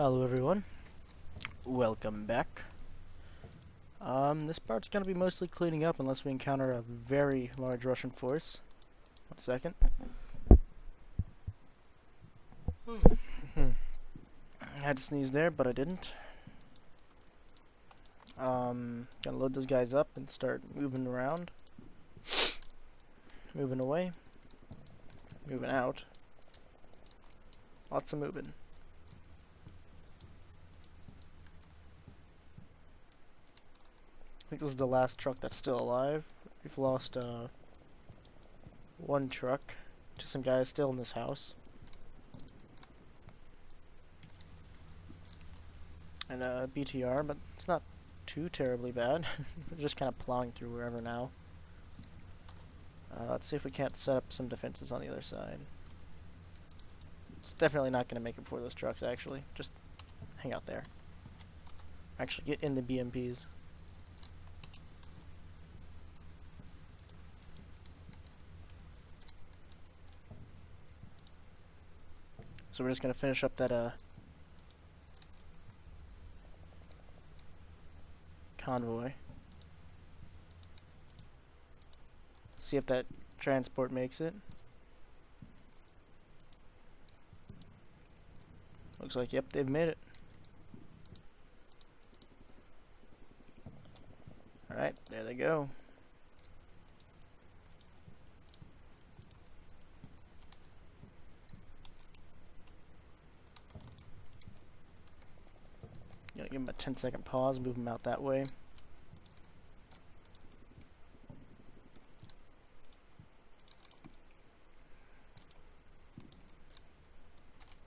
Hello everyone, welcome back. This part's gonna be mostly cleaning up unless we encounter a very large Russian force. 1 second. I had to sneeze there, but I didn't. Gonna load those guys up and start moving around. Moving away. Moving out. Lots of moving. I think this is the last truck that's still alive. We've lost one truck to some guys still in this house. And a BTR, but it's not too terribly bad. We're just kind of plowing through wherever now. Let's see if we can't set up some defenses on the other side. It's definitely not going to make it before those trucks, actually. Just hang out there. Actually, get in the BMPs. So we're just going to finish up that convoy. See if that transport makes it. Looks like, yep, they've made it. Alright, there they go. Gonna give them a 10-second pause, move them out that way.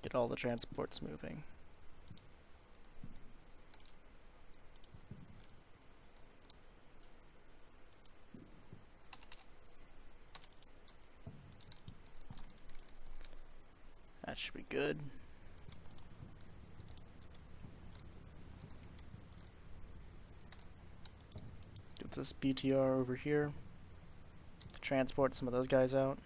Get all the transports moving. That should be good. Get this BTR over here to transport some of those guys out.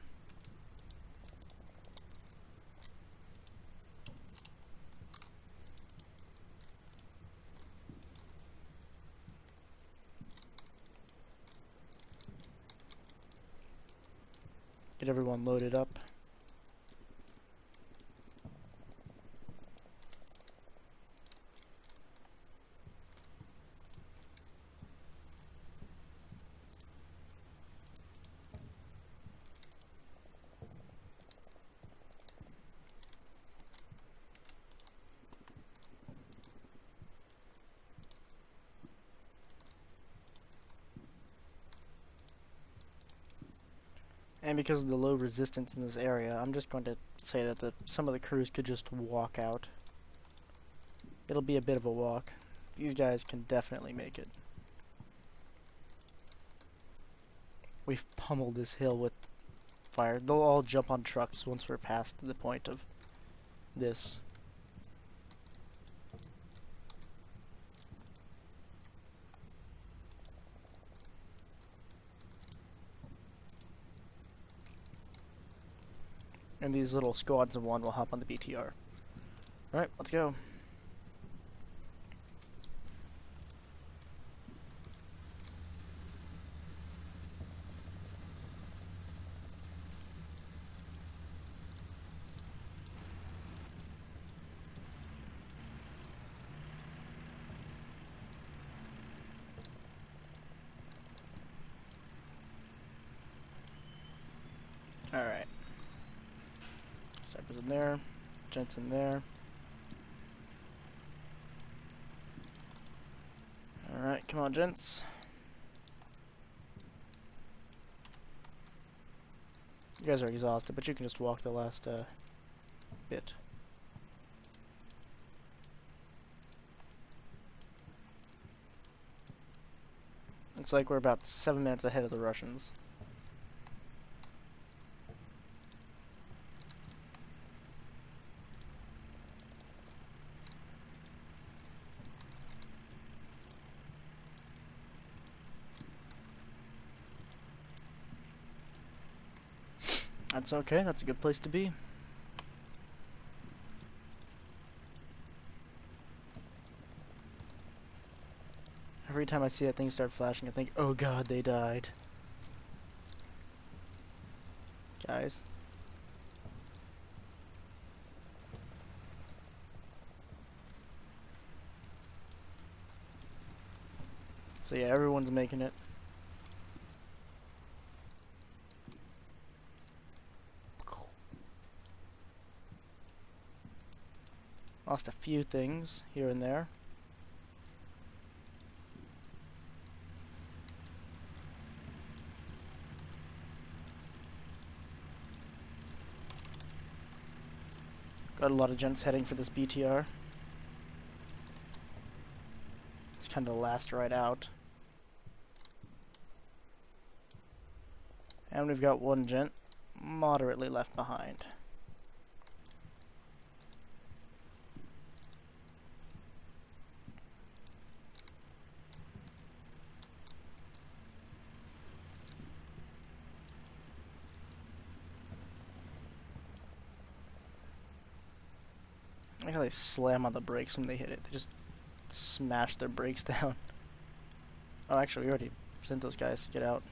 Get everyone loaded up. And because of the low resistance in this area, I'm just going to say that some of the crews could just walk out. It'll be a bit of a walk. These guys can definitely make it. We've pummeled this hill with fire. They'll all jump on trucks once we're past the point of this. And these little squads of one will hop on the BTR. Alright, let's go. Alright. Snipers in there. Gents in there. Alright, come on, gents. You guys are exhausted, but you can just walk the last bit. Looks like we're about 7 minutes ahead of the Russians. That's okay, that's a good place to be. Every time I see that thing start flashing, I think, oh god, they died. Guys. So yeah, everyone's making it. Lost a few things here and there. Got a lot of gents heading for this BTR. It's kind of the last ride out. And we've got one gent moderately left behind. I like how they slam on the brakes when they hit it. They just smash their brakes down. Oh, actually, we already sent those guys to get out.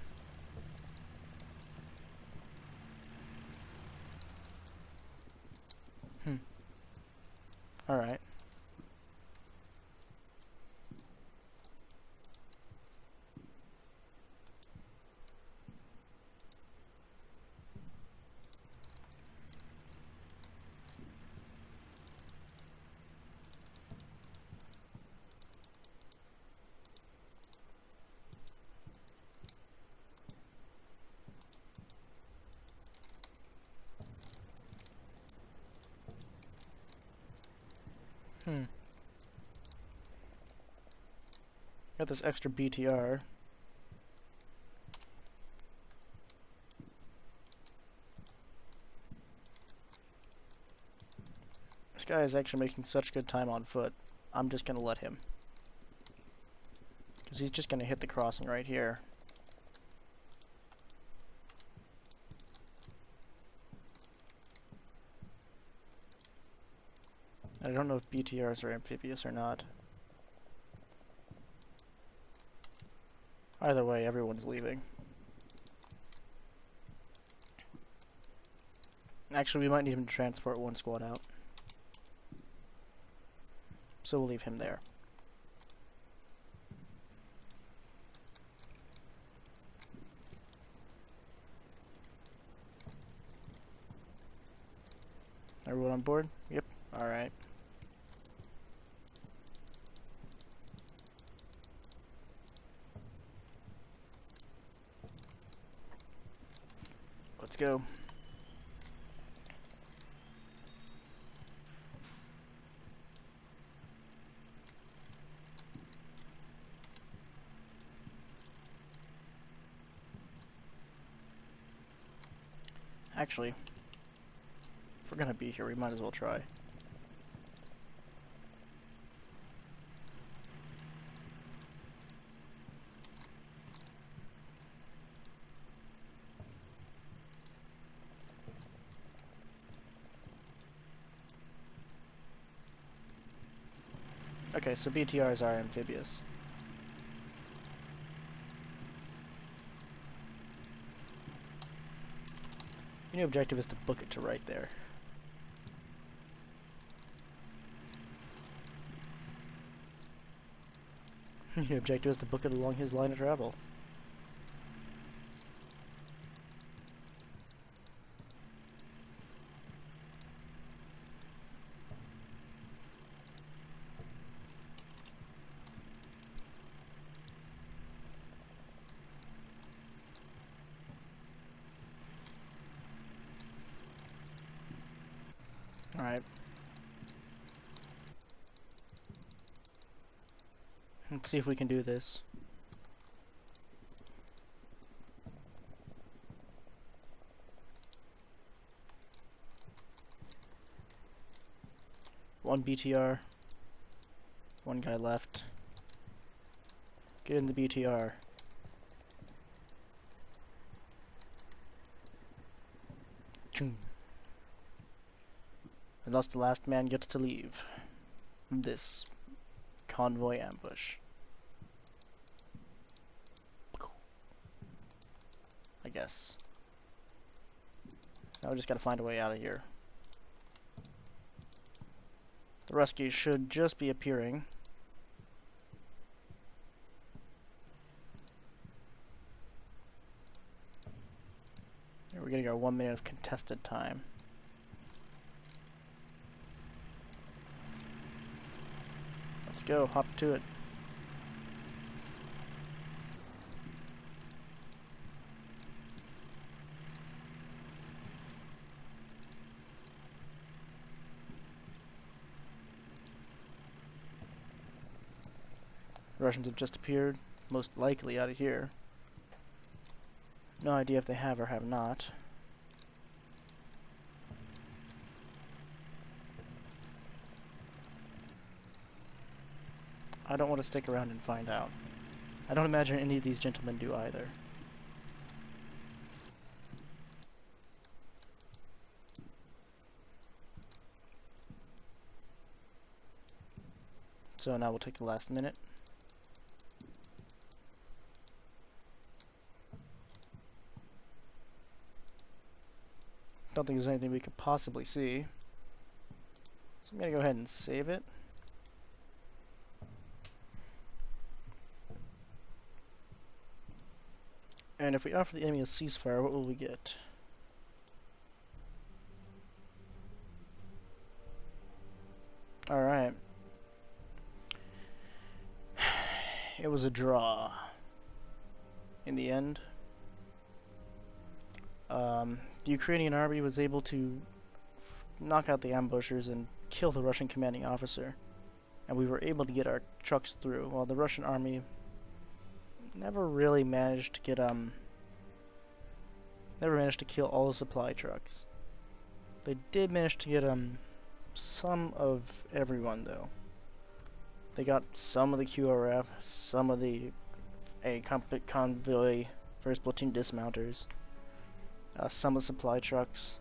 Alright. Got this extra BTR. This guy is actually making such good time on foot. I'm just gonna let him. Because he's just gonna hit the crossing right here. I don't know if BTRs are amphibious or not. Either way, everyone's leaving. Actually, we might need him to transport one squad out. So we'll leave him there. Everyone on board? Yep. Alright. Let's go. Actually, if we're gonna be here, we might as well try. Okay, so BTRs are amphibious. Your new objective is to book it to right there. Your new objective is to book it along his line of travel. Alright. Let's see if we can do this. One BTR. One guy left. Get in the BTR. Choom. And thus the last man gets to leave this convoy ambush. I guess. Now we just gotta find a way out of here. The Ruskies should just be appearing. We're getting our 1 minute of contested time. Let's go, hop to it. Russians have just appeared, most likely out of here. No idea if they have or have not. I don't want to stick around and find out. I don't imagine any of these gentlemen do either. So now we'll take the last minute. Don't think there's anything we could possibly see. So I'm gonna go ahead and save it. And if we offer the enemy a ceasefire, what will we get? Alright. It was a draw. In the end. The Ukrainian army was able to knock out the ambushers and kill the Russian commanding officer. And we were able to get our trucks through, while the Russian army never really managed to get, never managed to kill all the supply trucks. They did manage to get, some of everyone, though. They got some of the QRF, some of the convoy, first platoon dismounters, some of the supply trucks.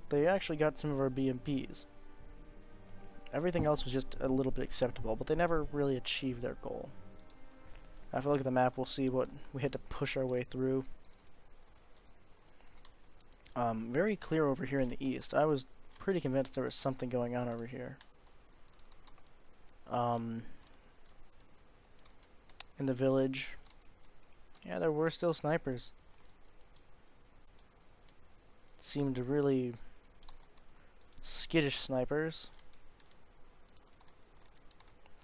They actually got some of our BMPs. Everything else was just a little bit acceptable, but they never really achieved their goal. If we look at the map, we'll see what we had to push our way through. Very clear over here in the east. I was pretty convinced there was something going on over here. In the village, yeah, there were still snipers. Seemed really skittish snipers.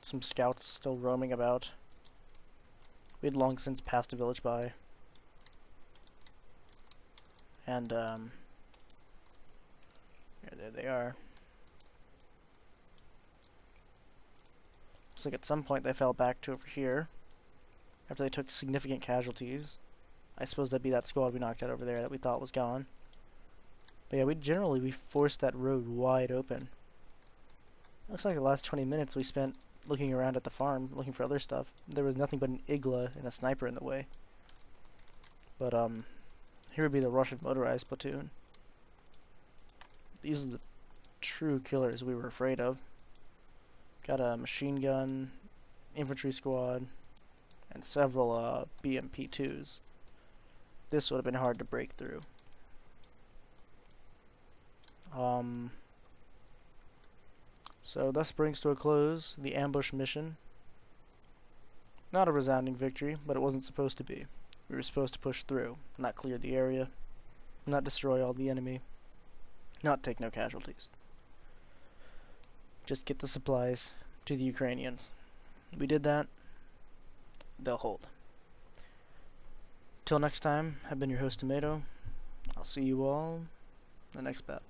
Some scouts still roaming about. We had long since passed a village by. And, yeah, there they are. Looks like at some point they fell back to over here. After they took significant casualties. I suppose that'd be that squad we knocked out over there that we thought was gone. But yeah, we forced that road wide open. Looks like the last 20 minutes we spent looking around at the farm, looking for other stuff. There was nothing but an Igla and a sniper in the way. But, here would be the Russian motorized platoon. These are the true killers we were afraid of. Got a machine gun, infantry squad, and several, BMP-2s. This would have been hard to break through. So thus brings to a close the ambush mission. Not a resounding victory, but it wasn't supposed to be. We were supposed to push through, not clear the area, not destroy all the enemy, not take no casualties. Just get the supplies to the Ukrainians. We did that. They'll hold. Till next time, I've been your host, Tomato. I'll see you all in the next battle.